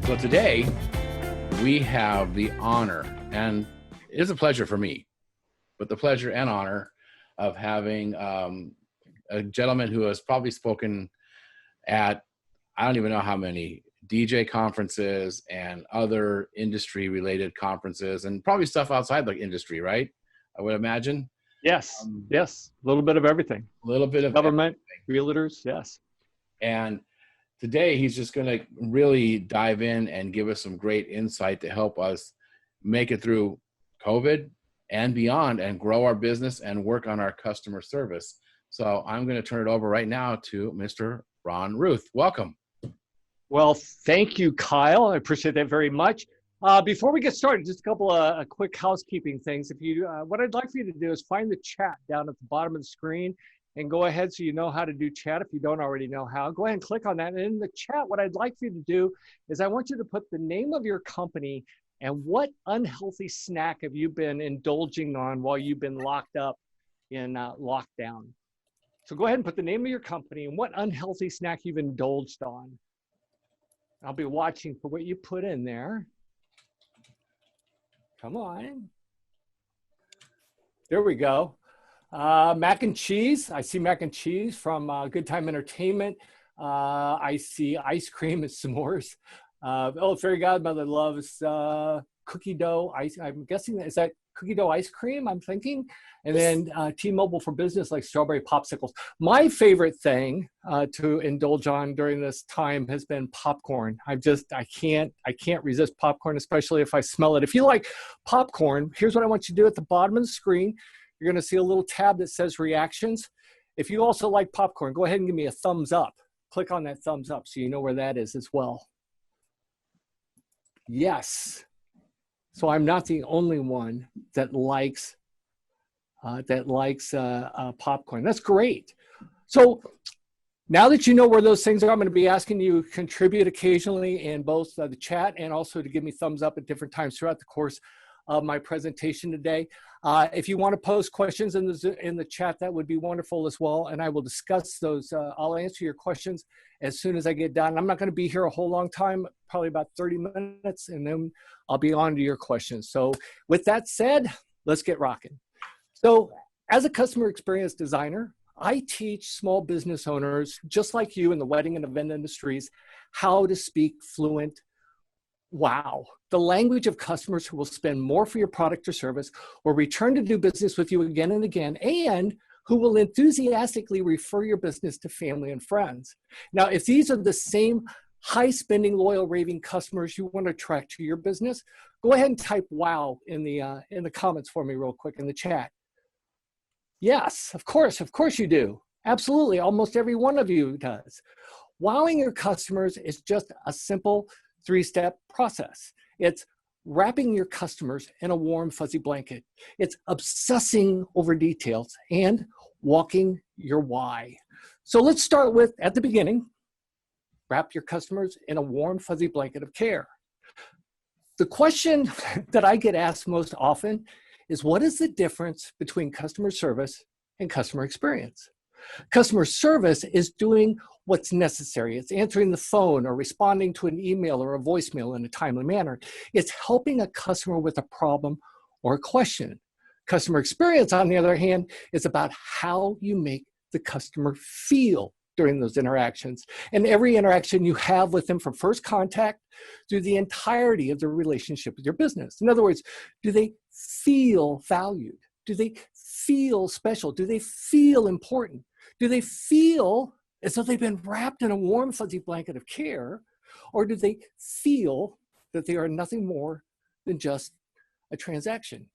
So today we have the honor, and it is a pleasure for me, but the pleasure and honor of having a gentleman who has probably spoken at, I don't even know how many DJ conferences and other industry related conferences and probably stuff outside the industry, right? I would imagine. Yes, yes, a little bit of everything. A little bit of government, realtors, yes. And today he's just going to really dive in and give us some great insight to help us make it through COVID and beyond and grow our business and work on our customer service. So I'm going to turn it over right now to Mr. Ron Ruth. Welcome. Well, thank you, Kyle. I appreciate that very much. Before we get started, just a couple of quick housekeeping things. If you, what I'd like for you to do is find the chat down at the bottom of the screen and go ahead so you know how to do chat. If you don't already know how, go ahead and click on that. And in the chat, what I'd like for you to do is I want you to put the name of your company and what unhealthy snack have you been indulging on while you've been locked up in lockdown. So go ahead and put the name of your company and what unhealthy snack you've indulged on. I'll be watching for what you put in there. Come on. There we go. Mac and cheese. I see mac and cheese from Good Time Entertainment. I see ice cream and s'mores. Fairy Godmother loves cookie dough. I'm guessing is that cookie dough ice cream, I'm thinking. And then T-Mobile for Business, like strawberry popsicles. My favorite thing to indulge on during this time has been popcorn. I can't resist popcorn, especially if I smell it. If you like popcorn, here's what I want you to do at the bottom of the screen. You're going to see a little tab that says reactions. If you also like popcorn, go ahead and give me a thumbs up. Click on that thumbs up so you know where that is as well. Yes. So I'm not the only one that likes popcorn. That's great. So now that you know where those things are, I'm going to be asking you to contribute occasionally in both the chat and also to give me thumbs up at different times throughout the course of my presentation today. If you want to post questions in the chat, that would be wonderful as well. And I will discuss those. I'll answer your questions as soon as I get done. I'm not going to be here a whole long time, probably about 30 minutes, and then I'll be on to your questions. So with that said, let's get rocking. So as a customer experience designer, I teach small business owners, just like you in the wedding and event industries, how to speak fluent wow, the language of customers who will spend more for your product or service or return to do business with you again and again, and who will enthusiastically refer your business to family and friends. Now, if these are the same high-spending, loyal, raving customers you want to attract to your business, go ahead and type wow in the comments for me real quick in the chat. Yes, of course you do. Absolutely, almost every one of you does. Wowing your customers is just a simple three-step process. It's wrapping your customers in a warm, fuzzy blanket. It's obsessing over details and walking your why. So let's start with, at the beginning, wrap your customers in a warm, fuzzy blanket of care. The question that I get asked most often is, what is the difference between customer service and customer experience? Customer service is doing what's necessary. It's answering the phone or responding to an email or a voicemail in a timely manner. It's helping a customer with a problem or a question. Customer experience, on the other hand, is about how you make the customer feel during those interactions. And every interaction you have with them from first contact through the entirety of the relationship with your business. In other words, do they feel valued? Do they feel special? Do they feel important? Do they feel as though they've been wrapped in a warm, fuzzy blanket of care? Or do they feel that they are nothing more than just a transaction?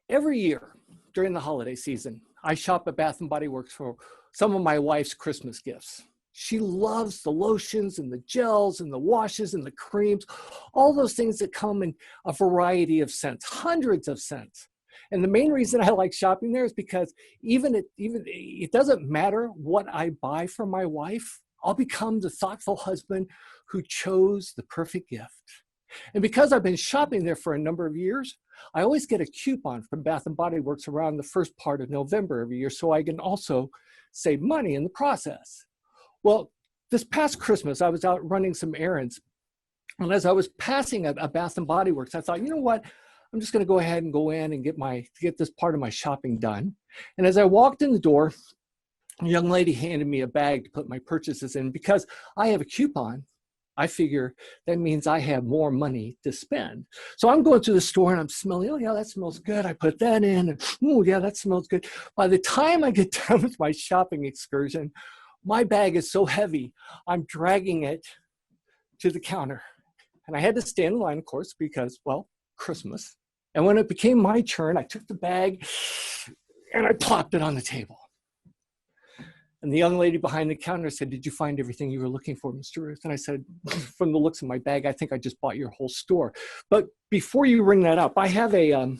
Every year during the holiday season, I shop at Bath & Body Works for some of my wife's Christmas gifts. She loves the lotions and the gels and the washes and the creams, all those things that come in a variety of scents, hundreds of scents. And the main reason I like shopping there is because it doesn't matter what I buy for my wife, I'll become the thoughtful husband who chose the perfect gift. And because I've been shopping there for a number of years, I always get a coupon from Bath & Body Works around the first part of November every year, so I can also save money in the process. Well, this past Christmas, I was out running some errands And as I was passing a Bath and Body Works, I thought, you know what? I'm just going to go ahead and go in and get this part of my shopping done. And as I walked in the door, a young lady handed me a bag to put my purchases in. Because I have a coupon, I figure that means I have more money to spend. So I'm going through the store and I'm smelling, oh yeah, that smells good. I put that in, and oh yeah, that smells good. By the time I get done with my shopping excursion, my bag is so heavy, I'm dragging it to the counter. And I had to stand in line, of course, because, well, Christmas. And when it became my turn, I took the bag and I plopped it on the table. And the young lady behind the counter said, "Did you find everything you were looking for, Mr. Ruth?" And I said, "From the looks of my bag, I think I just bought your whole store." But before you ring that up, I have a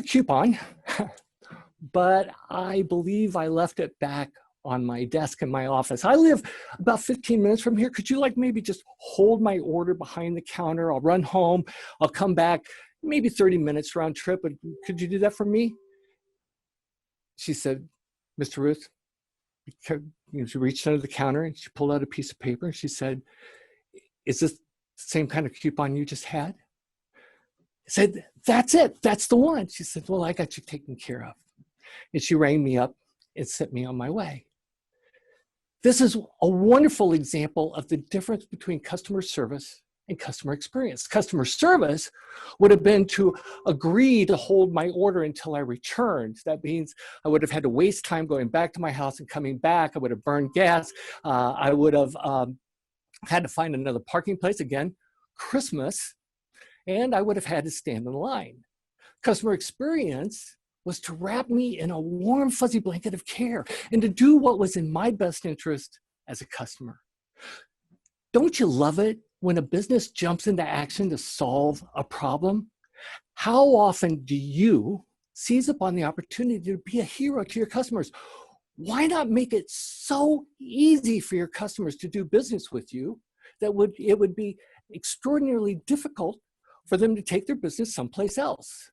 coupon, but I believe I left it back on my desk in my office. I live about 15 minutes from here. Could you maybe just hold my order behind the counter? I'll run home. I'll come back, maybe 30 minutes round trip. But could you do that for me? She said, "Mr. Ruth," she reached under the counter and she pulled out a piece of paper and she said, "Is this the same kind of coupon you just had?" I said, "That's it. That's the one." She said, "Well, I got you taken care of." And she rang me up and sent me on my way. This is a wonderful example of the difference between customer service and customer experience. Customer service would have been to agree to hold my order until I returned. That means I would have had to waste time going back to my house and coming back. I would have burned gas. I would have had to find another parking place, again, Christmas, and I would have had to stand in line. Customer experience was to wrap me in a warm, fuzzy blanket of care and to do what was in my best interest as a customer. Don't you love it when a business jumps into action to solve a problem? How often do you seize upon the opportunity to be a hero to your customers? Why not make it so easy for your customers to do business with you that it would be extraordinarily difficult for them to take their business someplace else?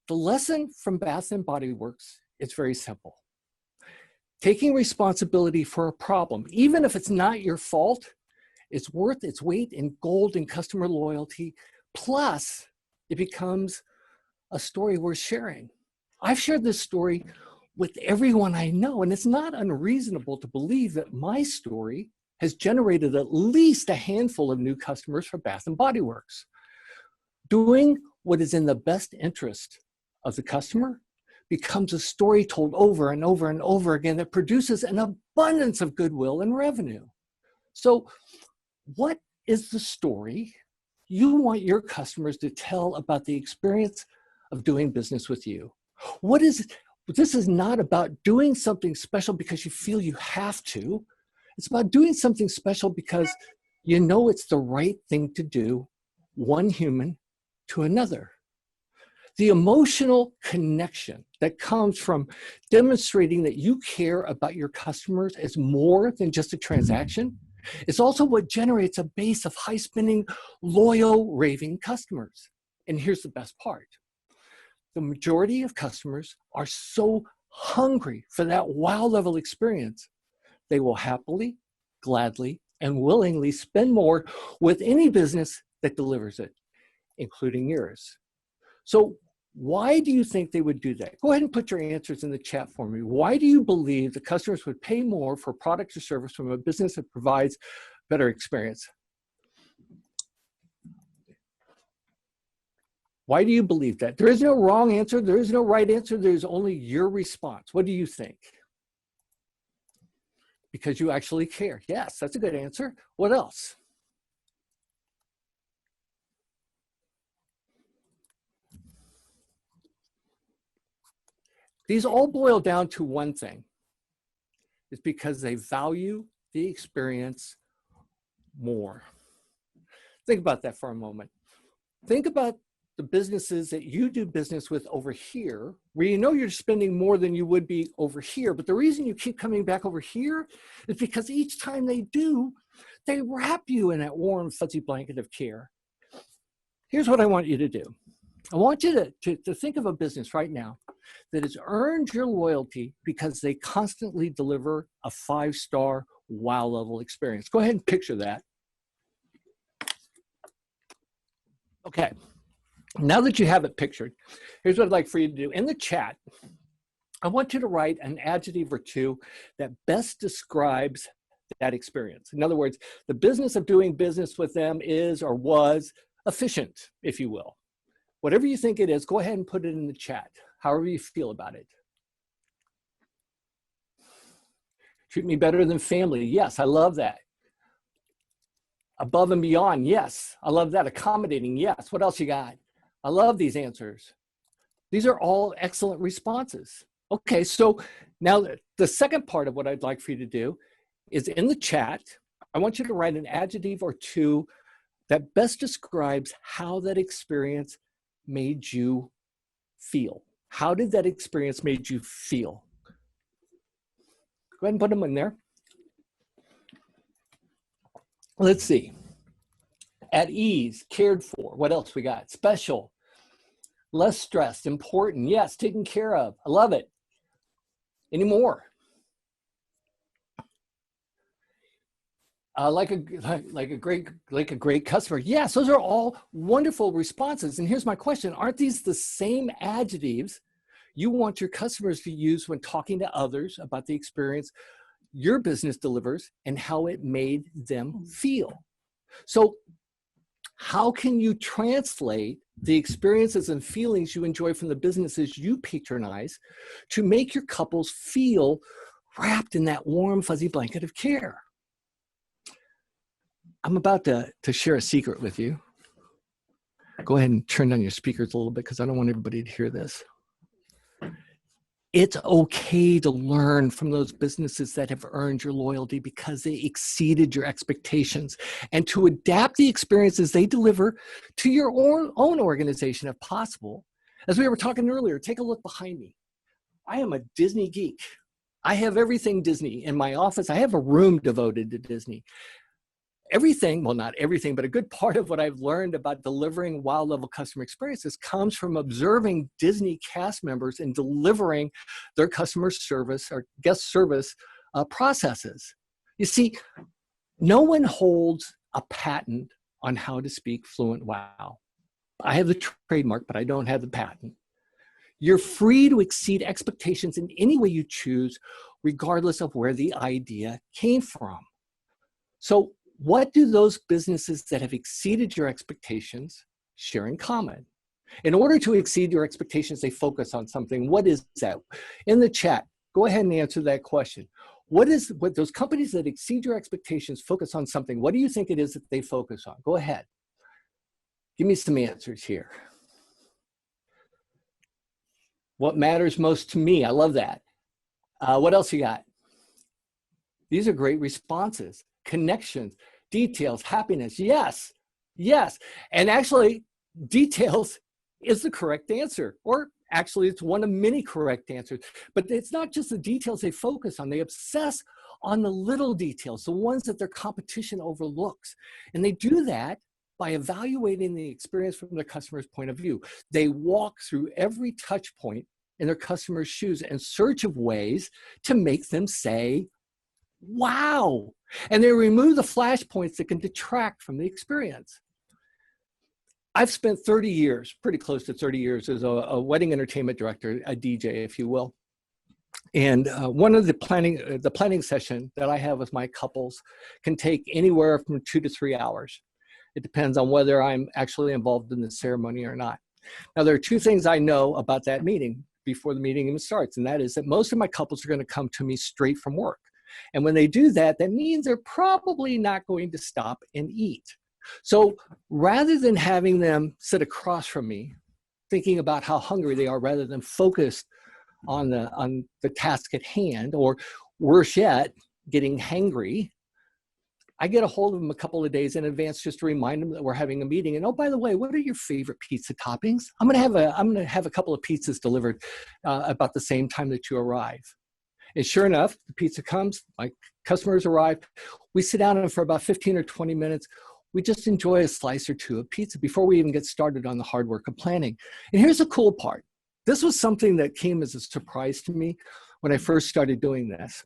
The lesson from Bath and Body Works is very simple. Taking responsibility for a problem, even if it's not your fault, is worth its weight in gold in customer loyalty. Plus, it becomes a story worth sharing. I've shared this story with everyone I know, and it's not unreasonable to believe that my story has generated at least a handful of new customers for Bath and Body Works. Doing what is in the best interest of the customer becomes a story told over and over and over again that produces an abundance of goodwill and revenue. So what is the story you want your customers to tell about the experience of doing business with you? This is not about doing something special because you feel you have to. It's about doing something special because you know it's the right thing to do, one human to another. The emotional connection that comes from demonstrating that you care about your customers is more than just a transaction. It's also what generates a base of high-spending, loyal, raving customers. And here's the best part. The majority of customers are so hungry for that wow level experience, they will happily, gladly, and willingly spend more with any business that delivers it, including yours. So why do you think they would do that? Go ahead and put your answers in the chat for me. Why do you believe the customers would pay more for product or service from a business that provides better experience? Why do you believe that? There is no wrong answer. There is no right answer. There's only your response. What do you think? Because you actually care. Yes, that's a good answer. What else? These all boil down to one thing. It's because they value the experience more. Think about that for a moment. Think about the businesses that you do business with over here, where you know you're spending more than you would be over here. But the reason you keep coming back over here is because each time they do, they wrap you in that warm, fuzzy blanket of care. Here's what I want you to do. I want you to think of a business right now that has earned your loyalty because they constantly deliver a 5-star wow level experience. Go ahead and picture that. Okay, now that you have it pictured, here's what I'd like for you to do. In the chat, I want you to write an adjective or two that best describes that experience. In other words, the business of doing business with them is or was efficient, if you will. Whatever you think it is, go ahead and put it in the chat, however you feel about it. Treat me better than family. Yes, I love that. Above and beyond. Yes, I love that. Accommodating. Yes. What else you got? I love these answers. These are all excellent responses. Okay, so now the second part of what I'd like for you to do is in the chat, I want you to write an adjective or two that best describes how that experience made you feel. How did that experience made you feel? Go ahead and put them in there. Let's see. At ease, cared for. What else we got? Special, less stressed, important. Yes, taken care of. I love it. Any more? Like a great customer. Yes, those are all wonderful responses. And here's my question. Aren't these the same adjectives you want your customers to use when talking to others about the experience your business delivers and how it made them feel? So how can you translate the experiences and feelings you enjoy from the businesses you patronize to make your couples feel wrapped in that warm, fuzzy blanket of care? I'm about to share a secret with you. Go ahead and turn down your speakers a little bit because I don't want everybody to hear this. It's okay to learn from those businesses that have earned your loyalty because they exceeded your expectations, and to adapt the experiences they deliver to your own organization if possible. As we were talking earlier, take a look behind me. I am a Disney geek. I have everything Disney in my office. I have a room devoted to Disney. Everything, well, not everything, but a good part of what I've learned about delivering wow level customer experiences comes from observing Disney cast members and delivering their customer service or guest service processes. You see, no one holds a patent on how to speak fluent wow. I have the trademark, but I don't have the patent. You're free to exceed expectations in any way you choose, regardless of where the idea came from. So, what do those businesses that have exceeded your expectations share in common? In order to exceed your expectations, they focus on something. What is that? In the chat, go ahead and answer that question. What those companies that exceed your expectations focus on something? What do you think it is that they focus on? Go ahead. Give me some answers here. What matters most to me? I love that. What else you got? These are great responses. Connections, details, happiness. Yes, yes. And actually, details is the correct answer, or actually it's one of many correct answers. But it's not just the details they focus on. They obsess on the little details, the ones that their competition overlooks. And they do that by evaluating the experience from the customer's point of view. They walk through every touch point in their customer's shoes in search of ways to make them say, wow. And they remove the flashpoints that can detract from the experience. I've spent 30 years, pretty close to 30 years, as a wedding entertainment director, a DJ, if you will. And one of the planning session that I have with my couples can take anywhere from 2 to 3 hours. It depends on whether I'm actually involved in the ceremony or not. Now, there are two things I know about that meeting before the meeting even starts, and that is that most of my couples are going to come to me straight from work. And when they do that, that means they're probably not going to stop and eat. So rather than having them sit across from me, thinking about how hungry they are, rather than focused on the task at hand, or worse yet, getting hangry, I get a hold of them a couple of days in advance just to remind them that we're having a meeting. And oh, by the way, what are your favorite pizza toppings? I'm going to have a couple of pizzas delivered about the same time that you arrive. And sure enough, the pizza comes, my customers arrive. We sit down and for about 15 or 20 minutes, we just enjoy a slice or two of pizza before we even get started on the hard work of planning. And here's the cool part. This was something that came as a surprise to me when I first started doing this.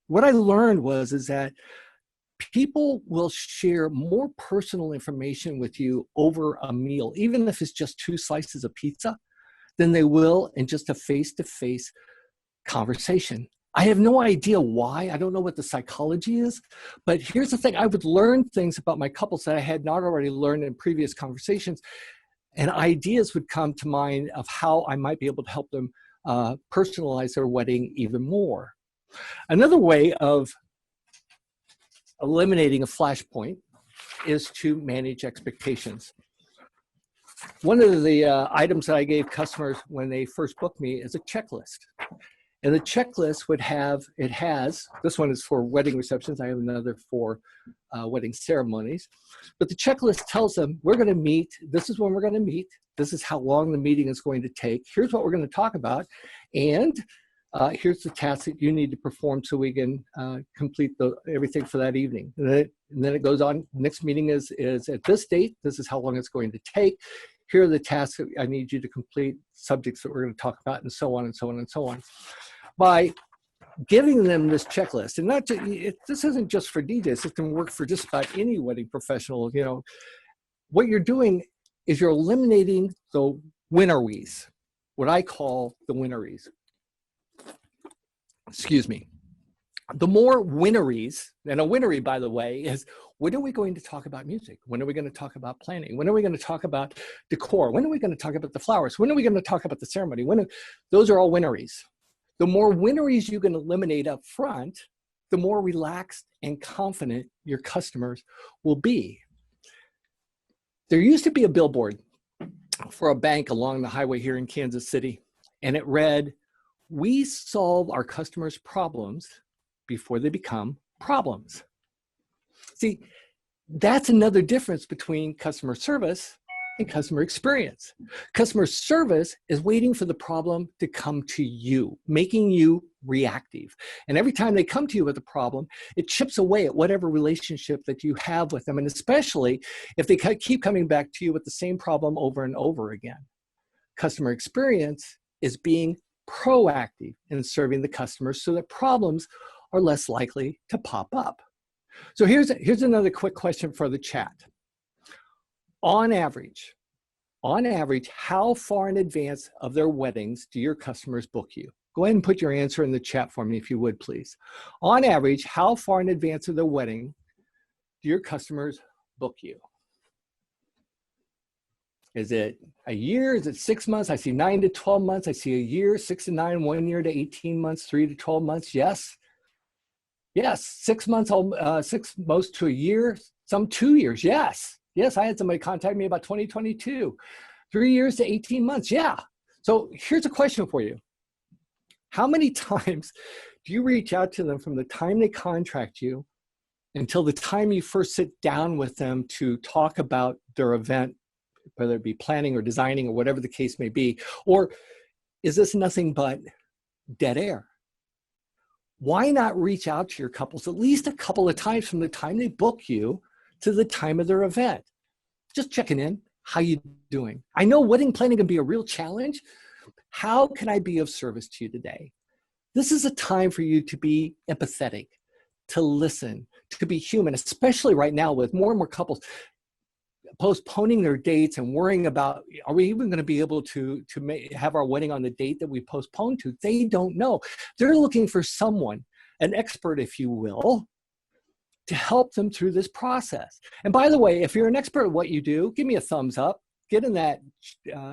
What I learned is that people will share more personal information with you over a meal, even if it's just 2 slices of pizza, than they will in just a face-to-face conversation. I have no idea why. I don't know what the psychology is, but here's the thing. I would learn things about my couples that I had not already learned in previous conversations, and ideas would come to mind of how I might be able to help them personalize their wedding even more. Another way of eliminating a flashpoint is to manage expectations. One of the items that I gave customers when they first booked me is a checklist. And the checklist this one is for wedding receptions. I have another for wedding ceremonies. But the checklist tells them, we're going to meet. This is when we're going to meet. This is how long the meeting is going to take. Here's what we're going to talk about. And here's the task that you need to perform so we can complete everything for that evening. And then it goes on. Next meeting is at this date. This is how long it's going to take. Here are the tasks that I need you to complete, subjects that we're going to talk about, and so on and so on and so on. By giving them this checklist, and this isn't just for DJs, this can work for just about any wedding professional. What you're doing is you're eliminating the winneries, what I call the winneries. Excuse me. The more winneries, and a winnery, by the way, is when are we going to talk about music? When are we going to talk about planning? When are we going to talk about decor? When are we going to talk about the flowers? When are we going to talk about the ceremony? Those are all winneries. The more winneries you can eliminate up front, the more relaxed and confident your customers will be. There used to be a billboard for a bank along the highway here in Kansas City, and it read, "We solve our customers' problems before they become problems." See, that's another difference between customer service and customer experience. Customer service is waiting for the problem to come to you, making you reactive. And every time they come to you with a problem, it chips away at whatever relationship that you have with them, and especially if they keep coming back to you with the same problem over and over again. Customer experience is being proactive in serving the customers so that problems are less likely to pop up. So here's another quick question for the chat. On average, how far in advance of their weddings do your customers book you? Go ahead and put your answer in the chat for me if you would, please. On average, how far in advance of their wedding do your customers book you? Is it a year? Is it 6 months? I see 9 to 12 months. I see a year, 6 to 9, 1 year to 18 months, 3 to 12 months. Yes. Yes, 6 months, 6 most to a year, some 2 years. Yes. Yes, I had somebody contact me about 2022. 3 years to 18 months. Yeah. So here's a question for you. How many times do you reach out to them from the time they contract you until the time you first sit down with them to talk about their event, whether it be planning or designing or whatever the case may be? Or is this nothing but dead air? Why not reach out to your couples at least a couple of times from the time they book you to the time of their event? Just checking in. How you doing? I know wedding planning can be a real challenge. How can I be of service to you today? This is a time for you to be empathetic, to listen, to be human, especially right now with more and more couples postponing their dates and worrying about, are we even going to be able to have our wedding on the date that we postponed to? They don't know. They're looking for someone, an expert, if you will, to help them through this process. And by the way, if you're an expert at what you do, give me a thumbs up. Get in that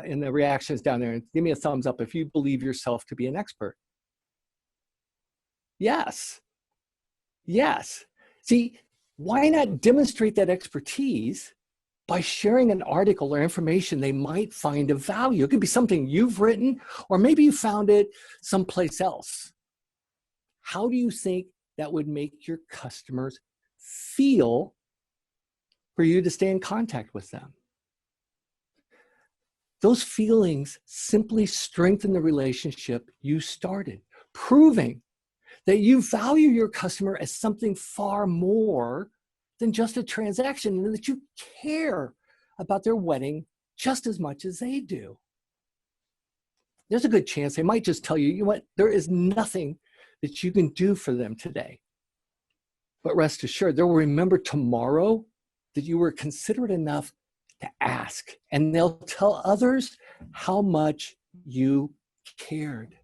in the reactions down there and give me a thumbs up if you believe yourself to be an expert. Yes. Yes. See, why not demonstrate that expertise by sharing an article or information they might find of value? It could be something you've written, or maybe you found it someplace else. How do you think that would make your customers feel for you to stay in contact with them? Those feelings simply strengthen the relationship you started, proving that you value your customer as something far more than just a transaction, and that you care about their wedding just as much as they do. There's a good chance they might just tell you, you know what, there is nothing that you can do for them today. But rest assured, they'll remember tomorrow that you were considerate enough to ask, and they'll tell others how much you cared.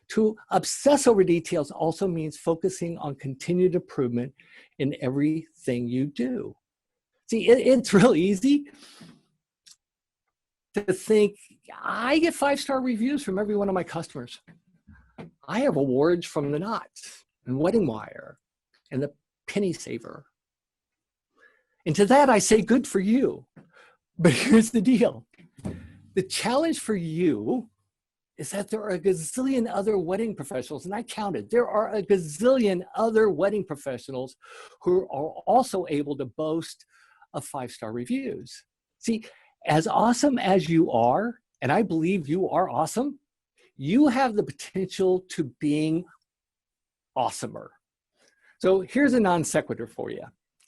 To obsess over details also means focusing on continued improvement in everything you do. See, it's real easy to think, I get 5-star reviews from every one of my customers. I have awards from the Knots and Wedding Wire and the Penny Saver. And to that I say, good for you. But here's the deal. The challenge for you is that there are a gazillion other wedding professionals, and I counted, there are a gazillion other wedding professionals who are also able to boast of 5-star reviews. See, as awesome as you are, and I believe you are awesome, you have the potential to being awesomer. So here's a non sequitur for you.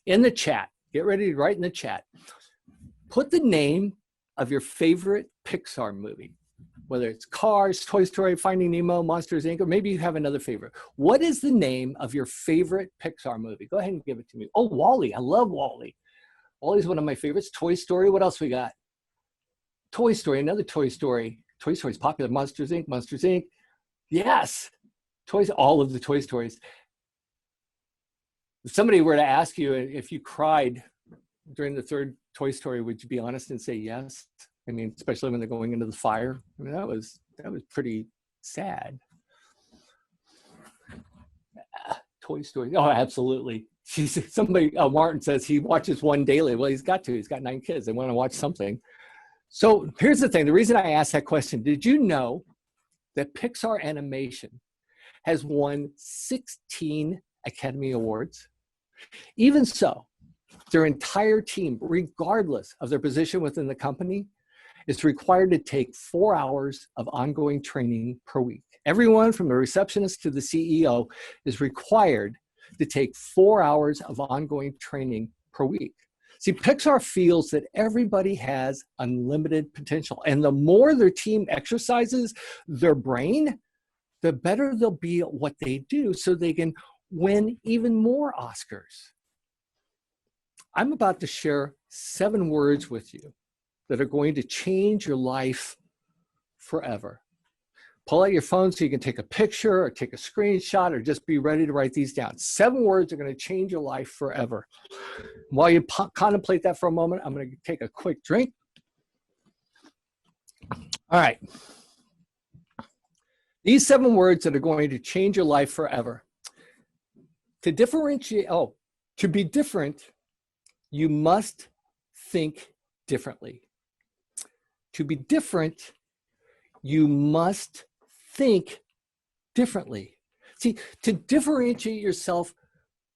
In the chat, get ready to write in the chat. Put the name of your favorite Pixar movie, whether it's Cars, Toy Story, Finding Nemo, Monsters, Inc., or maybe you have another favorite. What is the name of your favorite Pixar movie? Go ahead and give it to me. Oh, WALL-E. I love WALL-E. WALL-E's one of my favorites. Toy Story. What else we got? Toy Story, another Toy Story. Toy Story's popular. Monsters, Inc., Monsters, Inc. Yes. Toys, all of the Toy Stories. If somebody were to ask you if you cried during the third Toy Story, would you be honest and say yes? I mean, especially when they're going into the fire. I mean, that was pretty sad. Toy Story. Oh, absolutely. Somebody, Martin says he watches one daily. Well, he's got to. He's got 9 kids. They want to watch something. So here's the thing. The reason I asked that question, did you know that Pixar Animation has won 16 Academy Awards? Even so, their entire team, regardless of their position within the company, is required to take 4 hours of ongoing training per week. Everyone from the receptionist to the CEO is required to take 4 hours of ongoing training per week. See, Pixar feels that everybody has unlimited potential, and the more their team exercises their brain, the better they'll be at what they do, so they can win even more Oscars. I'm about to share 7 words with you that are going to change your life forever. Pull out your phone so you can take a picture or take a screenshot or just be ready to write these down. 7 words are going to change your life forever. While you contemplate that for a moment, I'm going to take a quick drink. All right. These 7 words that are going to change your life forever. To differentiate, to be different, you must think differently. To be different, you must think differently. See, to differentiate yourself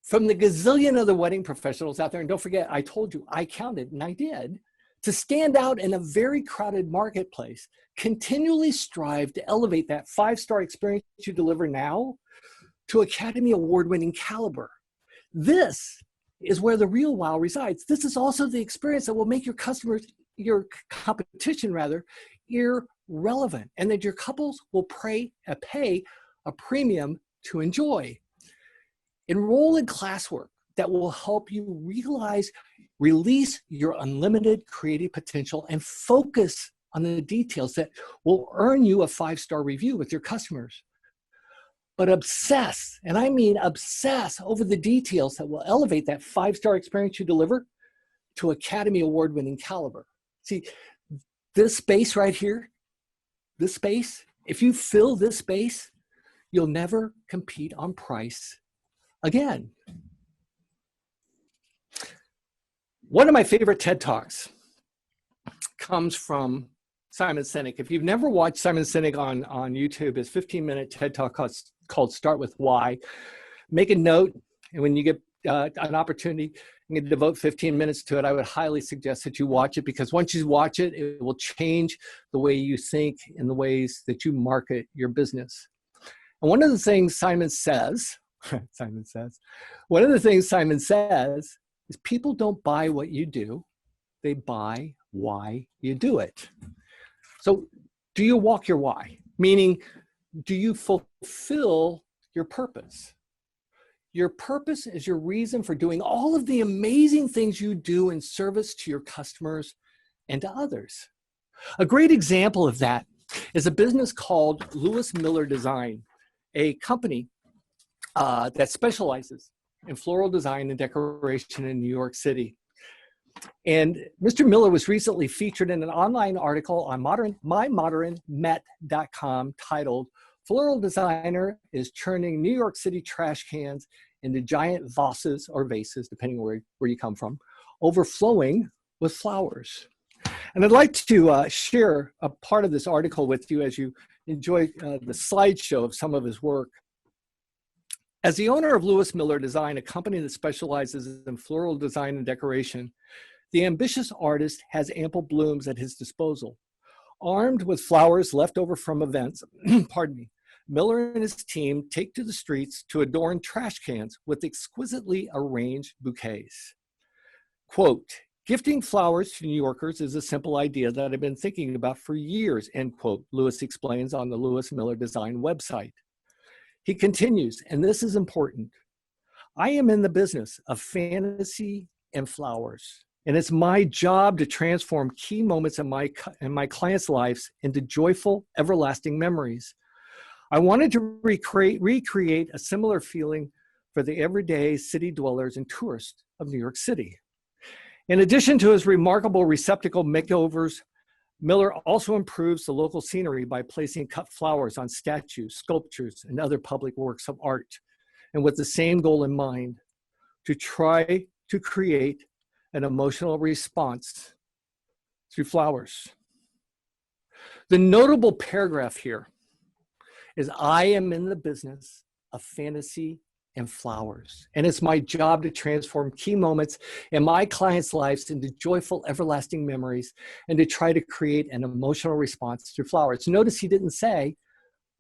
from the gazillion other wedding professionals out there, and don't forget, I told you, I counted, and I did, to stand out in a very crowded marketplace, continually strive to elevate that 5-star experience you deliver now to Academy Award-winning caliber. This is where the real wow resides. This is also the experience that will make your customers, your competition rather, irrelevant, and that your couples will pay a premium to enjoy. Enroll in classwork that will help you release your unlimited creative potential and focus on the details that will earn you a 5-star review with your customers. But obsess, and I mean obsess, over the details that will elevate that 5-star experience you deliver to Academy Award-winning caliber. See, this space right here, this space, if you fill this space, you'll never compete on price again. One of my favorite TED Talks comes from Simon Sinek. If you've never watched Simon Sinek on YouTube, his 15-minute TED Talk called Start With Why. Make a note, and when you get an opportunity, you can devote 15 minutes to it. I would highly suggest that you watch it, because once you watch it, it will change the way you think and the ways that you market your business. And one of the things Simon says, one of the things Simon says is people don't buy what you do, they buy why you do it. So do you walk your why? Meaning, do you fulfill your purpose? Your purpose is your reason for doing all of the amazing things you do in service to your customers and to others. A great example of that is a business called Lewis Miller Design, a company that specializes in floral design and decoration in New York City. And Mr. Miller was recently featured in an online article on mymodernmet.com titled, "Floral Designer is Turning New York City Trash Cans into Giant Vases," or vases, depending where you come from, "overflowing with flowers." And I'd like to share a part of this article with you as you enjoy the slideshow of some of his work. As the owner of Lewis Miller Design, a company that specializes in floral design and decoration, the ambitious artist has ample blooms at his disposal. Armed with flowers left over from events, pardon me, Miller and his team take to the streets to adorn trash cans with exquisitely arranged bouquets. Quote, "Gifting flowers to New Yorkers is a simple idea that I've been thinking about for years," end quote, Lewis explains on the Lewis Miller Design website. He continues, and this is important, "I am in the business of fantasy and flowers, and it's my job to transform key moments in my clients' lives into joyful, everlasting memories. I wanted to recreate a similar feeling for the everyday city dwellers and tourists of New York City." In addition to his remarkable receptacle makeovers, Miller also improves the local scenery by placing cut flowers on statues, sculptures, and other public works of art, and with the same goal in mind, to try to create an emotional response through flowers. The notable paragraph here is, "I am in the business of fantasy and flowers, and it's my job to transform key moments in my clients' lives into joyful, everlasting memories, and to try to create an emotional response through flowers." Notice he didn't say,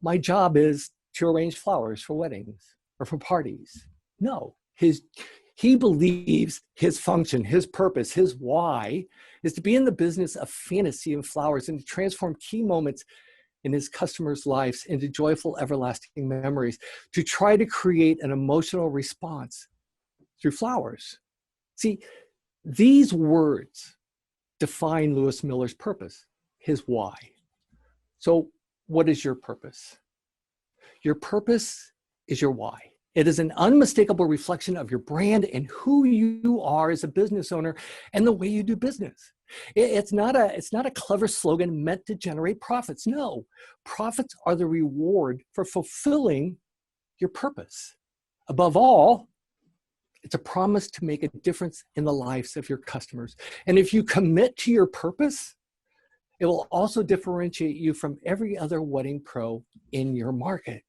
"My job is to arrange flowers for weddings or for parties." No, he believes his function, his purpose, his why is to be in the business of fantasy and flowers and to transform key moments in his customers' lives into joyful, everlasting memories, to try to create an emotional response through flowers. See, these words define Lewis Miller's purpose, his why. So what is your purpose? Your purpose is your why. It is an unmistakable reflection of your brand and who you are as a business owner and the way you do business. It's not a clever slogan meant to generate profits. No, profits are the reward for fulfilling your purpose. Above all, it's a promise to make a difference in the lives of your customers. And if you commit to your purpose, it will also differentiate you from every other wedding pro in your market.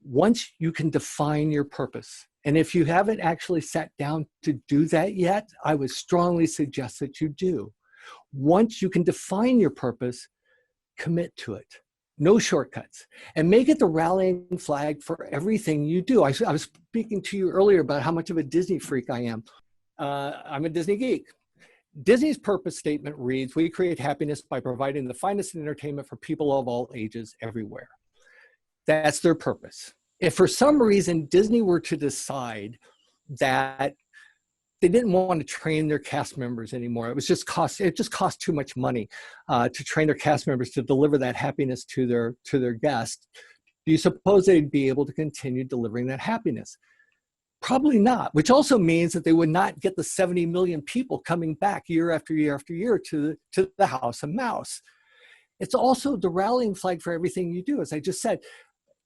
Once you can define your purpose, and if you haven't actually sat down to do that yet, I would strongly suggest that you do. Once you can define your purpose, commit to it. No shortcuts. And make it the rallying flag for everything you do. I was speaking to you earlier about how much of a Disney freak I am. I'm a Disney geek. Disney's purpose statement reads, "We create happiness by providing the finest entertainment for people of all ages everywhere." That's their purpose. If for some reason Disney were to decide that they didn't want to train their cast members anymore, it just cost too much money to train their cast members to deliver that happiness to their guests, do you suppose they'd be able to continue delivering that happiness? Probably not, which also means that they would not get the 70 million people coming back year after year after year to the House of Mouse. It's also the rallying flag for everything you do. As I just said,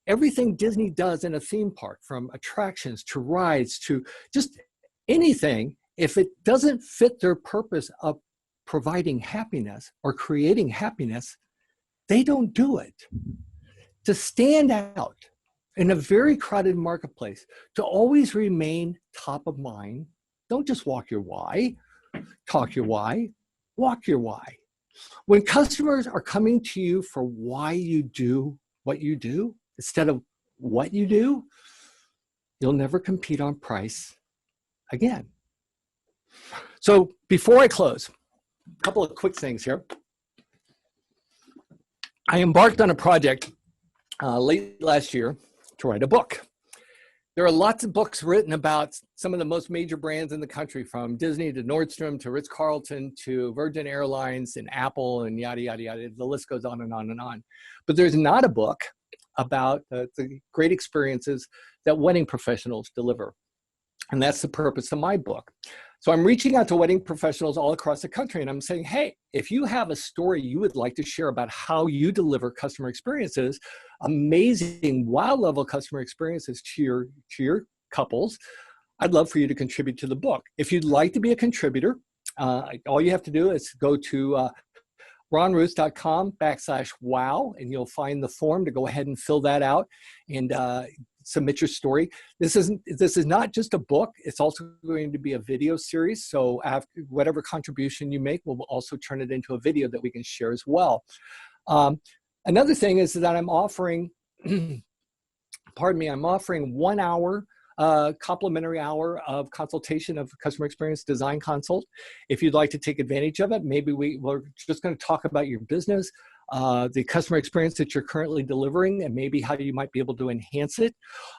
everything Disney does in a theme park, from attractions to rides to just anything, if it doesn't fit their purpose of providing happiness or creating happiness, they don't do it. To stand out in a very crowded marketplace, to always remain top of mind, don't just walk your why, talk your why, walk your why. When customers are coming to you for why you do what you do, instead of what you do, you'll never compete on price again. So before I close, a couple of quick things here. I embarked on a project late last year to write a book. There are lots of books written about some of the most major brands in the country, from Disney to Nordstrom to Ritz-Carlton to Virgin Airlines and Apple and yada, yada, yada. The list goes on and on and on. But there's not a book about the great experiences that wedding professionals deliver. And that's the purpose of my book. So I'm reaching out to wedding professionals all across the country, and I'm saying, hey, if you have a story you would like to share about how you deliver customer experiences, amazing wow level customer experiences to your couples, I'd love for you to contribute to the book. If you'd like to be a contributor, all you have to do is go to ronruth.com/wow, and you'll find the form to go ahead and fill that out and submit your story. This is not just a book. It's also going to be a video series. So after whatever contribution you make, we'll also turn it into a video that we can share as well. Another thing is that I'm offering, pardon me, I'm offering 1 hour complimentary hour of consultation of customer experience design consult. If you'd like to take advantage of it, maybe we're just going to talk about your business, the customer experience that you're currently delivering, and maybe how you might be able to enhance it.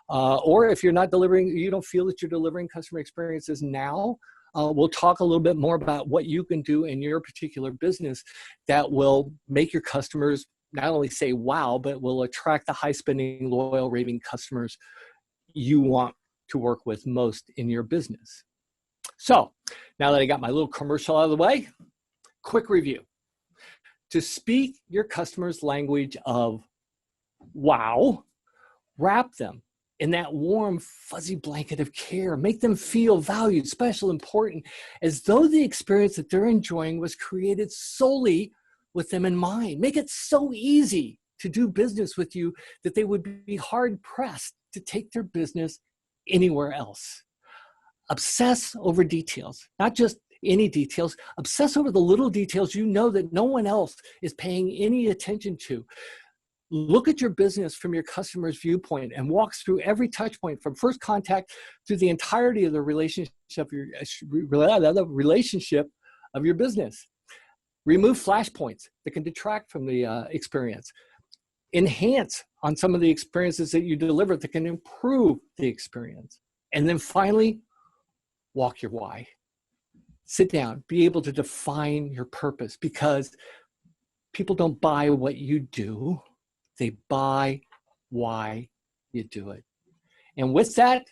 Or if you're not delivering, you don't feel that you're delivering customer experiences now, we'll talk a little bit more about what you can do in your particular business that will make your customers not only say wow, but will attract the high spending, loyal, raving customers you want to work with most in your business. So now that I got my little commercial out of the way, quick review. To speak your customer's language of wow, wrap them in that warm, fuzzy blanket of care. Make them feel valued, special, important, as though the experience that they're enjoying was created solely with them in mind. Make it so easy to do business with you that they would be hard-pressed to take their business anywhere else. Obsess over details, not just any details. Obsess over the little details you know that no one else is paying any attention to. Look at your business from your customer's viewpoint and walk through every touch point from first contact through the entirety of the relationship of your business. Remove flashpoints that can detract from the experience. Enhance on some of the experiences that you deliver that can improve the experience. And then finally, walk your why. Sit down, be able to define your purpose, because people don't buy what you do, they buy why you do it. And with that,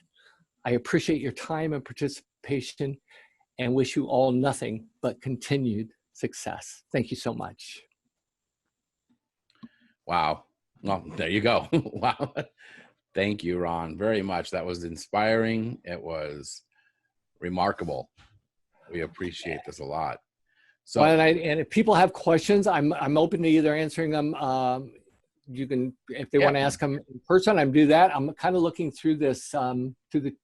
I appreciate your time and participation and wish you all nothing but continued success. Thank you so much. Wow. Well, there you go. Wow. Thank you, Ron, very much. That was inspiring. It was remarkable. We appreciate this a lot. So, well, and if people have questions, I'm open to either answering them. You can, if they want to ask them in person, I'm do that. I'm kind of looking through this to the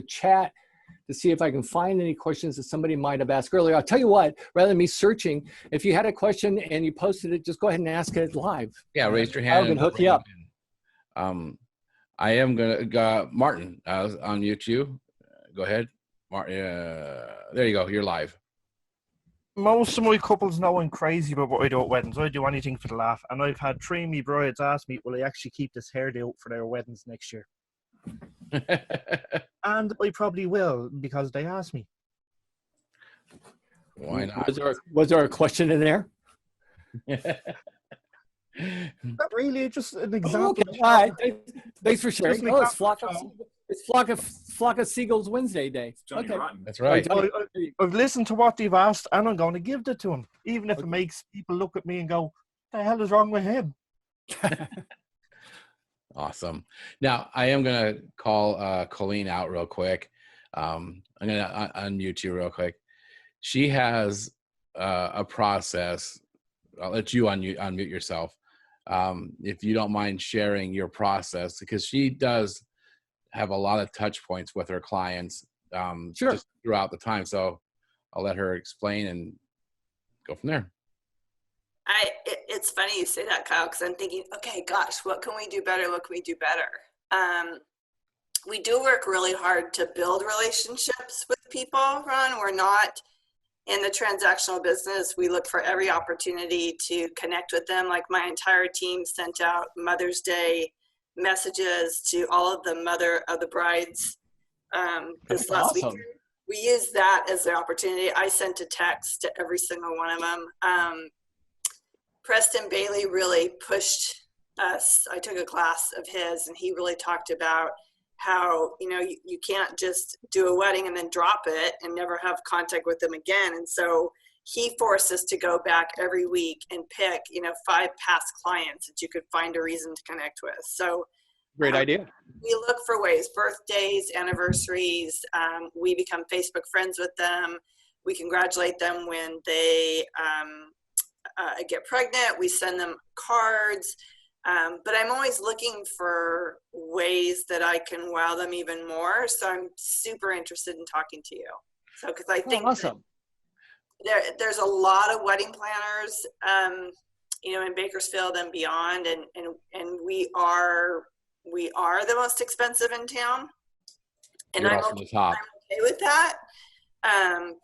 chat to see if I can find any questions that somebody might have asked earlier. I'll tell you what, rather than me searching, if you had a question and you posted it, just go ahead and ask it live. Yeah, raise your hand. I'm gonna hook you up. I am gonna Martin, unmute you. Go ahead, Martin. There you go. You're live. Most of my couples know I'm crazy about what I do at weddings. I do anything for the laugh, and I've had 3 of my brides ask me, will I actually keep this hairdo for their weddings next year? And I probably will, because they asked me. Why not? Was there a question in there? Not really, just an example. Okay. All right. Thanks for sharing. Oh, it's Flock of Seagulls Wednesday day. Okay. That's right. I've listened to what they've asked, and I'm going to give it to them, even if it makes people look at me and go, what the hell is wrong with him? Awesome. Now, I am going to call Colleen out real quick. I'm going to unmute you real quick. She has a process. I'll let you unmute yourself. If you don't mind sharing your process, because she does have a lot of touch points with her clients Sure. just throughout the time. So I'll let her explain and go from there. It's funny you say that, Kyle, because I'm thinking, okay, gosh, what can we do better? What can we do better? we do work really hard to build relationships with people, Ron. We're not in the transactional business. We look for every opportunity to connect with them. Like my entire team sent out Mother's Day messages to all of the mother of the brides this last week. We used that as the opportunity. I sent a text to every single one of them. Preston Bailey really pushed us. I took a class of his, and he really talked about how, you know, you can't just do a wedding and then drop it and never have contact with them again. And so he forced us to go back every week and pick, you know, 5 past clients that you could find a reason to connect with. So Great idea. we look for ways, birthdays, anniversaries. We become Facebook friends with them. We congratulate them when they get pregnant. We send them cards. But I'm always looking for ways that I can wow them even more. So I'm super interested in talking to you. So, because I think awesome. There's a lot of wedding planners, you know, in Bakersfield and beyond, and we are the most expensive in town, and I'm okay with that,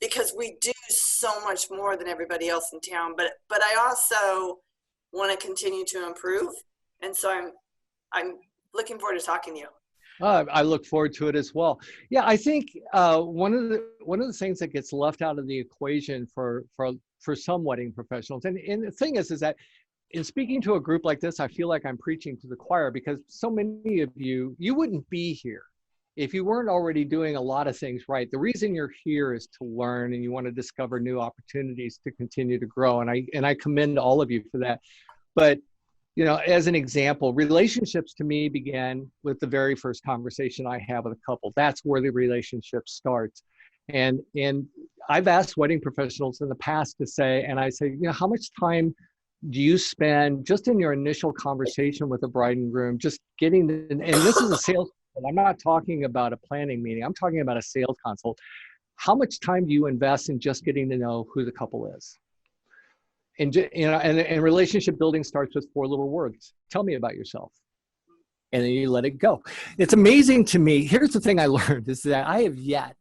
because we do so much more than everybody else in town. But I also want to continue to improve, and so I'm looking forward to talking to you. I look forward to it as well. Yeah, I think one of the things that gets left out of the equation for some wedding professionals, and the thing is that in speaking to a group like this, I feel like I'm preaching to the choir, because so many of you wouldn't be here if you weren't already doing a lot of things right. The reason you're here is to learn, and you want to discover new opportunities to continue to grow. And I commend all of you for that. But, you know, as an example, relationships to me began with the very first conversation I have with a couple. That's where the relationship starts. And I've asked wedding professionals in the past to say, and I say, you know, how much time do you spend just in your initial conversation with a bride and groom, just getting, and this is a sales, I'm not talking about a planning meeting, I'm talking about a sales consult. How much time do you invest in just getting to know who the couple is? And, you know, and relationship building starts with 4 little words. Tell me about yourself. And then you let it go. It's amazing to me. Here's the thing I learned is that I have yet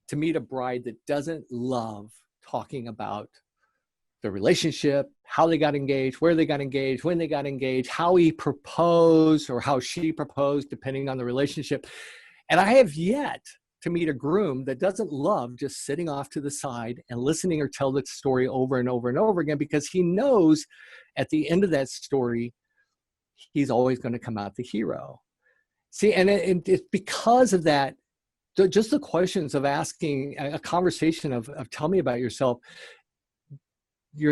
to meet a bride that doesn't love talking about the relationship, how they got engaged, where they got engaged, when they got engaged, how he proposed or how she proposed, depending on the relationship. And I have yet to meet a groom that doesn't love just sitting off to the side and listening or tell the story over and over and over again, because he knows at the end of that story, he's always going to come out the hero. See, and it's because of that, just the questions of asking a conversation of tell me about yourself. I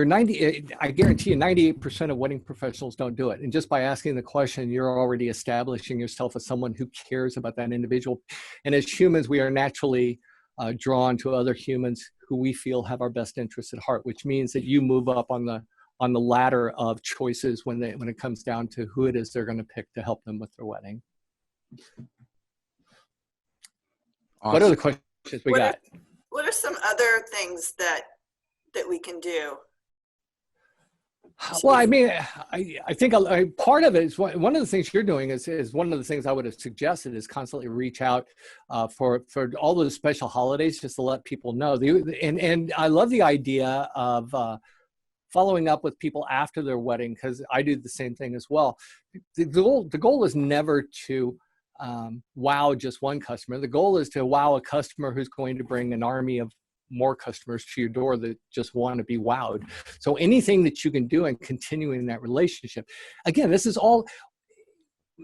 guarantee you 98% of wedding professionals don't do it. And just by asking the question, you're already establishing yourself as someone who cares about that individual. And as humans, we are naturally drawn to other humans who we feel have our best interests at heart, which means that you move up on the ladder of choices when it comes down to who it is they're going to pick to help them with their wedding. Awesome. What other questions we got? What are some other things that we can do? Well, I mean, I think part of it is one of the things you're doing is one of the things I would have suggested is constantly reach out for all those special holidays, just to let people know. And I love the idea of following up with people after their wedding, because I do the same thing as well. The goal is never to wow just one customer. The goal is to wow a customer who's going to bring an army of more customers to your door that just want to be wowed. So anything that you can do in continuing that relationship. Again, this is all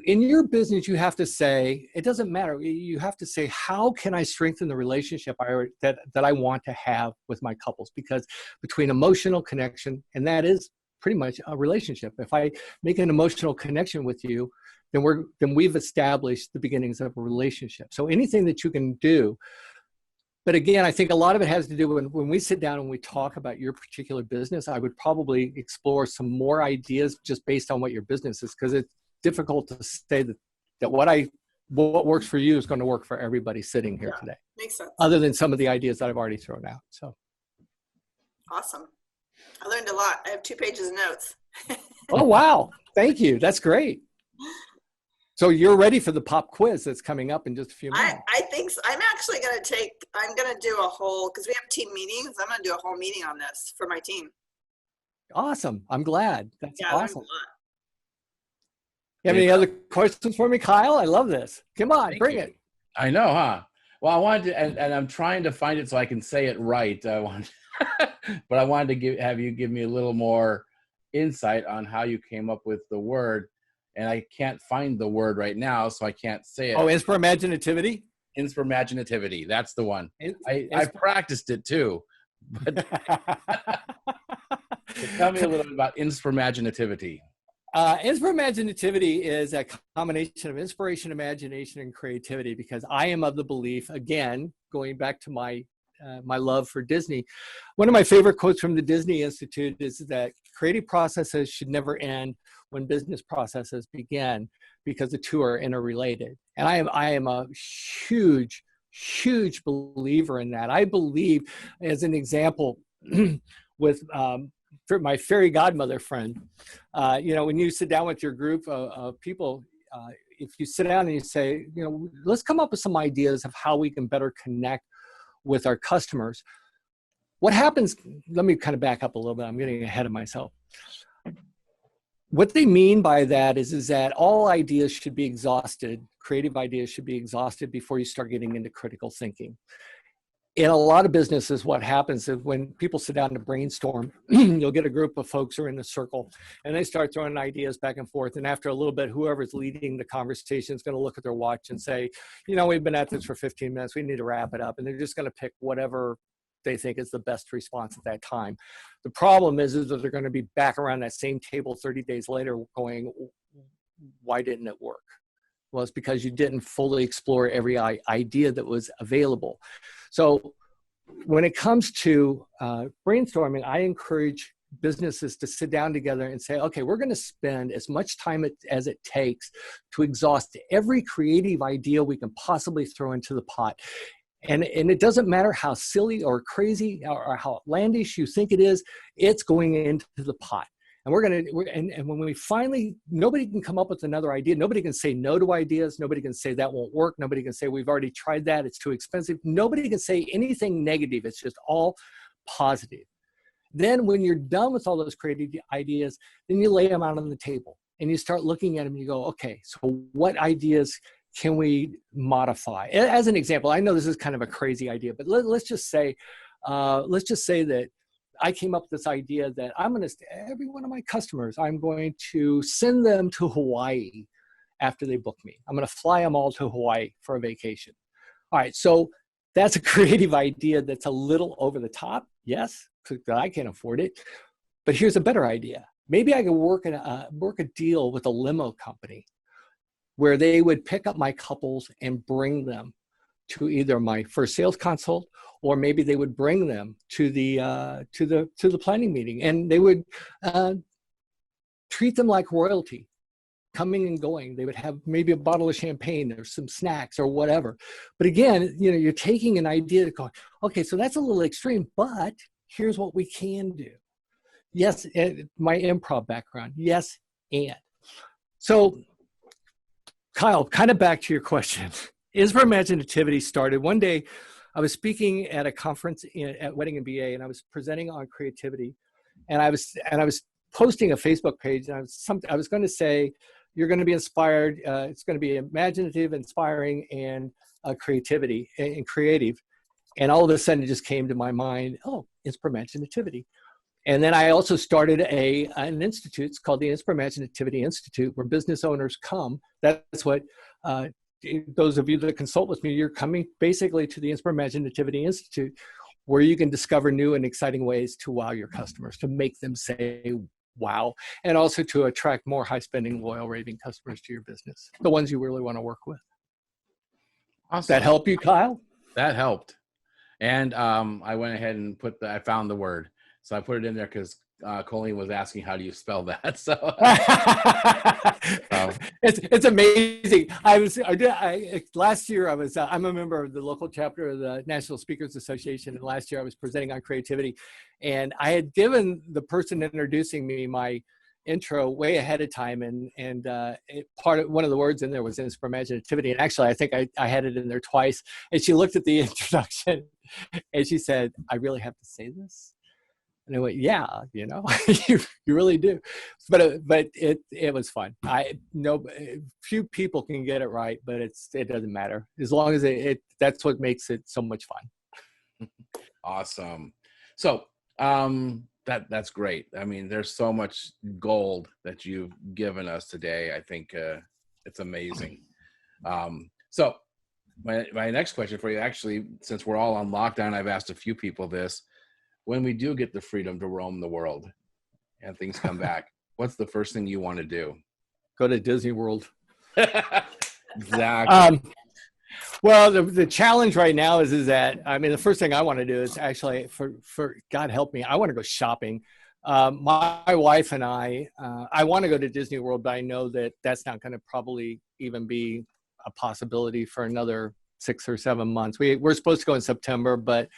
in your business. You have to say, it doesn't matter. You have to say, how can I strengthen the relationship that I want to have with my couples? Because between emotional connection, and that is pretty much a relationship. If I make an emotional connection with you, then we've established the beginnings of a relationship. So anything that you can do. But again, I think a lot of it has to do with when we sit down and we talk about your particular business, I would probably explore some more ideas just based on what your business is, because it's difficult to say that what works for you is going to work for everybody sitting here today. Makes sense. Other than some of the ideas that I've already thrown out. So awesome. I learned a lot. I have 2 pages of notes. Oh, wow. Thank you. That's great. So you're ready for the pop quiz that's coming up in just a few minutes. I think so. I'm actually going to do a whole, because we have team meetings. I'm going to do a whole meeting on this for my team. Awesome. I'm glad. That's Yeah, I learned a awesome. lot. You have any other questions for me, Kyle? I love this. Come on, bring it. I know, huh? Well, I wanted to, and I'm trying to find it so I can say it right. But I wanted to have you give me a little more insight on how you came up with the word. And I can't find the word right now, so I can't say it. Oh, inspiraginativity? Inspiraginativity. That's the one. I practiced it too. But tell me a little bit about inspiraginativity. Inspiraginativity is a combination of inspiration, imagination, and creativity, because I am of the belief, again, going back to my love for Disney, one of my favorite quotes from the Disney Institute is that creative processes should never end when business processes begin, because the two are interrelated. And I am a huge believer in that. I believe, as an example, with for my fairy godmother friend, when you sit down with your group of people, if you sit down and you say, let's come up with some ideas of how we can better connect with our customers. What happens, let me kind of back up a little bit. I'm getting ahead of myself. What they mean by that is that all ideas should be exhausted, creative ideas should be exhausted before you start getting into critical thinking. In a lot of businesses, what happens is when people sit down to brainstorm, you'll get a group of folks who are in a circle and they start throwing ideas back and forth. And after a little bit, whoever's leading the conversation is going to look at their watch and say, we've been at this for 15 minutes. We need to wrap it up. And they're just going to pick whatever they think is the best response at that time. The problem is that they're going to be back around that same table 30 days later going, why didn't it work? Well, it's because you didn't fully explore every idea that was available. So when it comes to brainstorming, I encourage businesses to sit down together and say, okay, we're going to spend as much time as it takes to exhaust every creative idea we can possibly throw into the pot. And it doesn't matter how silly or crazy or how outlandish you think it is, it's going into the pot. And and when we finally, nobody can come up with another idea. Nobody can say no to ideas. Nobody can say that won't work. Nobody can say we've already tried that, it's too expensive. Nobody can say anything negative. It's just all positive. Then when you're done with all those creative ideas, then you lay them out on the table and you start looking at them and you go, okay, so what ideas can we modify? As an example, I know this is kind of a crazy idea, but let's just say that I came up with this idea that I'm going to, every one of my customers, I'm going to send them to Hawaii after they book me. I'm going to fly them all to Hawaii for a vacation. All right, so that's a creative idea that's a little over the top. Yes, because I can't afford it. But here's a better idea. Maybe I could work a deal with a limo company where they would pick up my couples and bring them to either my first sales consult, or maybe they would bring them to the planning meeting, and they would treat them like royalty, coming and going. They would have maybe a bottle of champagne or some snacks or whatever. But again, you're taking an idea to go, okay, so that's a little extreme, but here's what we can do. Yes, my improv background. Yes, and so, Kyle, kind of back to your question. Inspiraginativity started one day. I was speaking at a conference at Wedding and BA, and I was presenting on creativity, and I was posting a Facebook page, and I was going to say, you're going to be inspired. It's going to be imaginative, inspiring, and creativity and creative. And all of a sudden, it just came to my mind, oh, inspiraginativity. And then I also started an institute. It's called the Inspiraginativity Institute, where business owners come. That's what those of you that consult with me, you're coming basically to the Inspiraginativity Institute, where you can discover new and exciting ways to wow your customers, to make them say wow, and also to attract more high-spending, loyal, raving customers to your business, the ones you really want to work with. Awesome. That help you, Kyle? That helped. And I went ahead and I found the word. So I put it in there because Colleen was asking, how do you spell that? So it's amazing. Last year I'm a member of the local chapter of the National Speakers Association, and last year I was presenting on creativity, and I had given the person introducing me my intro way ahead of time, and one of the words in there was imaginativity, and actually I think I had it in there twice. And she looked at the introduction and she said, "I really have to say this?" And I went, "Yeah, you really do." But it was fun. Few people can get it right, but it doesn't matter as long as that's what makes it so much fun. Awesome. So that's great. I mean, there's so much gold that you've given us today. I think it's amazing. So my next question for you, actually, since we're all on lockdown, I've asked a few people this. When we do get the freedom to roam the world and things come back, what's the first thing you want to do? Go to Disney World. Exactly. Well, the challenge right now is that, I mean, the first thing I want to do is actually, for God help me, I want to go shopping. My wife and I want to go to Disney World, but I know that that's not going to probably even be a possibility for another 6 or 7 months. We're supposed to go in September, but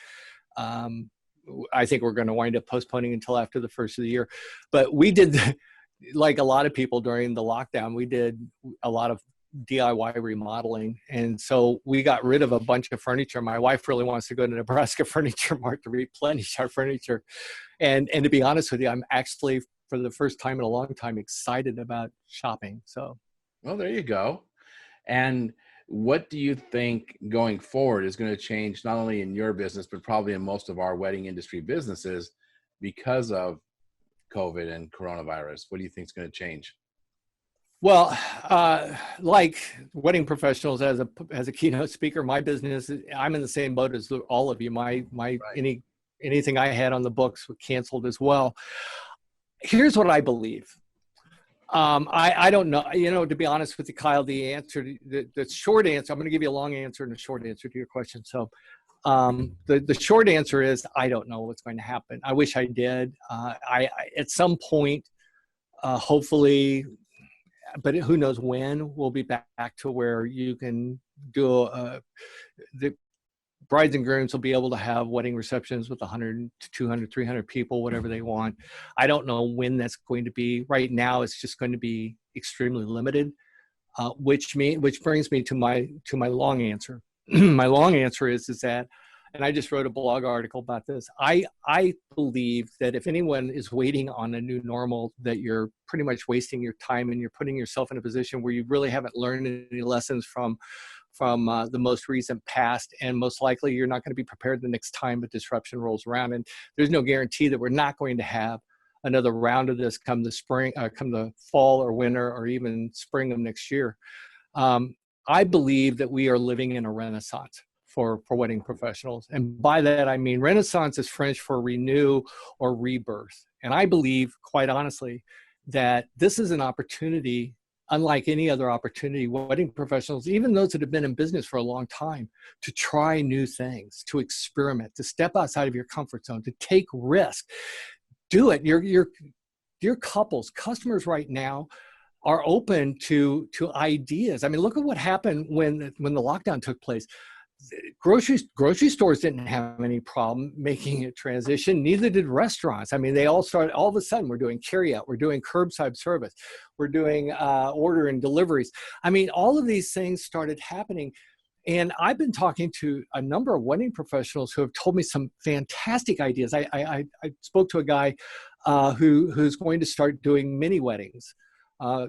I think we're going to wind up postponing until after the first of the year. But we did, like a lot of people during the lockdown, we did a lot of DIY remodeling. And so we got rid of a bunch of furniture. My wife really wants to go to Nebraska Furniture Mart to replenish our furniture. And to be honest with you, I'm actually, for the first time in a long time, excited about shopping. So, well, there you go. And what do you think going forward is going to change, not only in your business, but probably in most of our wedding industry businesses because of COVID and coronavirus? What do you think is going to change? Well, like wedding professionals, as a keynote speaker, my business, I'm in the same boat as all of you. My Right. anything I had on the books were canceled as well. Here's what I believe. I don't know, to be honest with you, Kyle, the short answer, I'm going to give you a long answer and a short answer to your question. So the short answer is, I don't know what's going to happen. I wish I did. I at some point, hopefully, but who knows when, we'll be back to where you can do the brides and grooms will be able to have wedding receptions with 100 to 200, 300 people, whatever they want. I don't know when that's going to be. Right now, it's just going to be extremely limited, which brings me to my long answer. My long answer is that, and I just wrote a blog article about this. I believe that if anyone is waiting on a new normal, that you're pretty much wasting your time and you're putting yourself in a position where you really haven't learned any lessons from the most recent past, and most likely you're not going to be prepared the next time a disruption rolls around. And there's no guarantee that we're not going to have another round of this come the fall or winter or even spring of next year. I believe that we are living in a renaissance for wedding professionals. And by that, I mean, renaissance is French for renew or rebirth. And I believe, quite honestly, that this is an opportunity unlike any other opportunity. Wedding professionals, even those that have been in business for a long time, to try new things, to experiment, to step outside of your comfort zone, to take risk. Do it. Your couples, customers right now are open to ideas. I mean, look at what happened when the lockdown took place. Grocery stores didn't have any problem making a transition. Neither did restaurants. I mean, they all started, all of a sudden, we're doing carryout, we're doing curbside service, we're doing order and deliveries. I mean, all of these things started happening. And I've been talking to a number of wedding professionals who have told me some fantastic ideas. I spoke to a guy who's going to start doing mini weddings.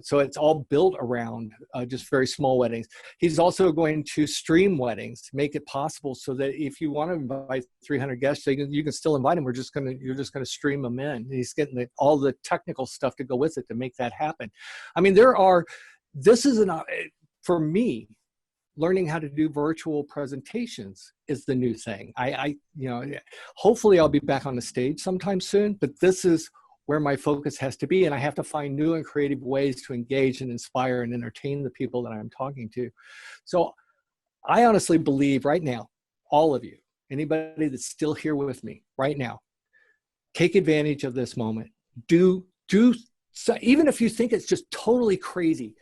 So it's all built around just very small weddings. He's also going to stream weddings to make it possible so that if you want to invite 300 guests, you can still invite them. You're just going to stream them in. And he's getting all the technical stuff to go with it to make that happen. I mean, for me, learning how to do virtual presentations is the new thing. Hopefully I'll be back on the stage sometime soon, but this is where my focus has to be. And I have to find new and creative ways to engage and inspire and entertain the people that I'm talking to. So I honestly believe right now, all of you, anybody that's still here with me right now, take advantage of this moment. So even if you think it's just totally crazy,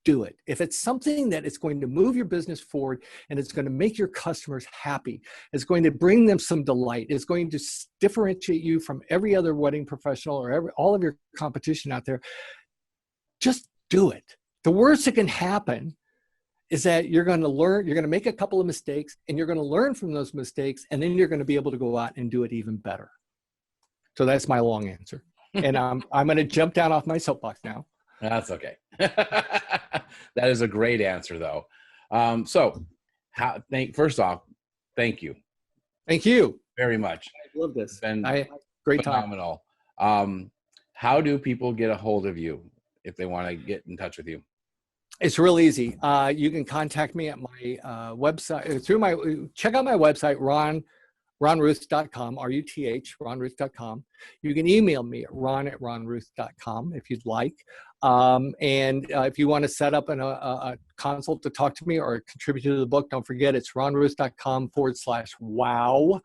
do it. If it's something that is going to move your business forward and it's going to make your customers happy, it's going to bring them some delight, it's going to differentiate you from every other wedding professional or all of your competition out there, just do it. The worst that can happen is that you're going to learn, you're going to make a couple of mistakes, and you're going to learn from those mistakes, and then you're going to be able to go out and do it even better. So that's my long answer. And I'm going to jump down off my soapbox now. That's okay. That is a great answer, though. So, first off, thank you. Thank you Very much. I love this. It's been Great time. phenomenal. How do people get a hold of you if they want to get in touch with you? It's real easy. You can contact me at my website check out my website, ronruth.com, R-U-T-H, ronruth.com. You can email me at ron@ronruth.com if you'd like. And if you want to set up a consult to talk to me or contribute to the book, don't forget it's ronruth.com/wow.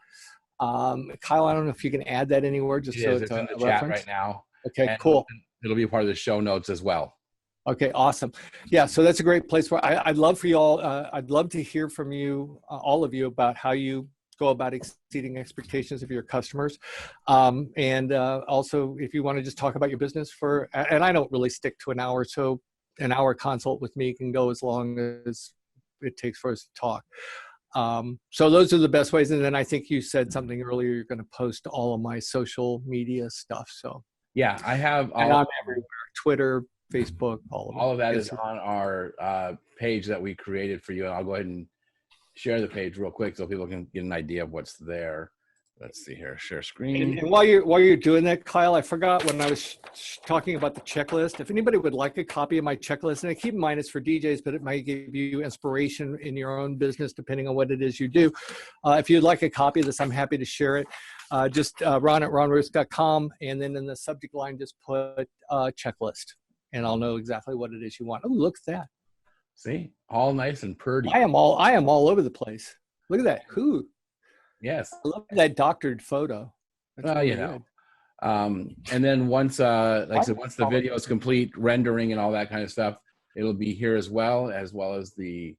Kyle, I don't know if you can add that anywhere just so It's in the chat right now. Okay, And cool. It'll be a part of the show notes as well. Okay, awesome. Yeah, so that's a great place where I'd love for you all, I'd love to hear from you, all of you, about how you go about exceeding expectations of your customers. And also, if you want to just talk about your business and I don't really stick to an hour, so an hour consult with me can go as long as it takes for us to talk. So those are the best ways. And then I think you said something earlier, you're going to post all of my social media stuff. So yeah, I have and I'm everywhere, Twitter, Facebook, all of that is on our page that we created for you. And I'll go ahead and share the page real quick so people can get an idea of what's there. Let's see here, share screen. And while you're doing that, Kyle, I forgot when I was talking about the checklist. If anybody would like a copy of my checklist, and keep in mind it's for DJs, but it might give you inspiration in your own business depending on what it is you do. If you'd like a copy of this, I'm happy to share it. Just ron@ronruth.com, and then in the subject line, just put checklist, and I'll know exactly what it is you want. Oh, look at that. See, all nice and pretty. I am all over the place. Look at that. Who? Yes. I love that doctored photo. That's really you know. good. And then once, like I said, once the video is complete, rendering and all that kind of stuff, it'll be here as well as the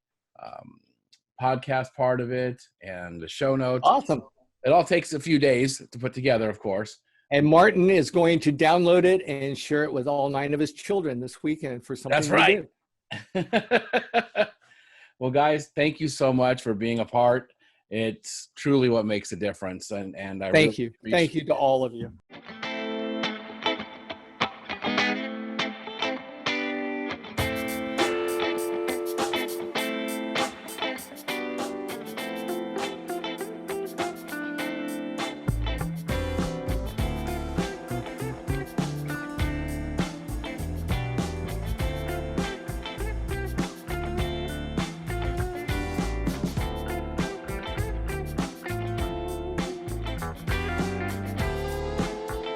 podcast part of it and the show notes. Awesome. It all takes a few days to put together, of course. And Martin is going to download it and share it with all 9 of his children this weekend for something. That's right. Well, guys, thank you so much for being a part. It's truly what makes a difference. And I thank really you. Thank you to all of you.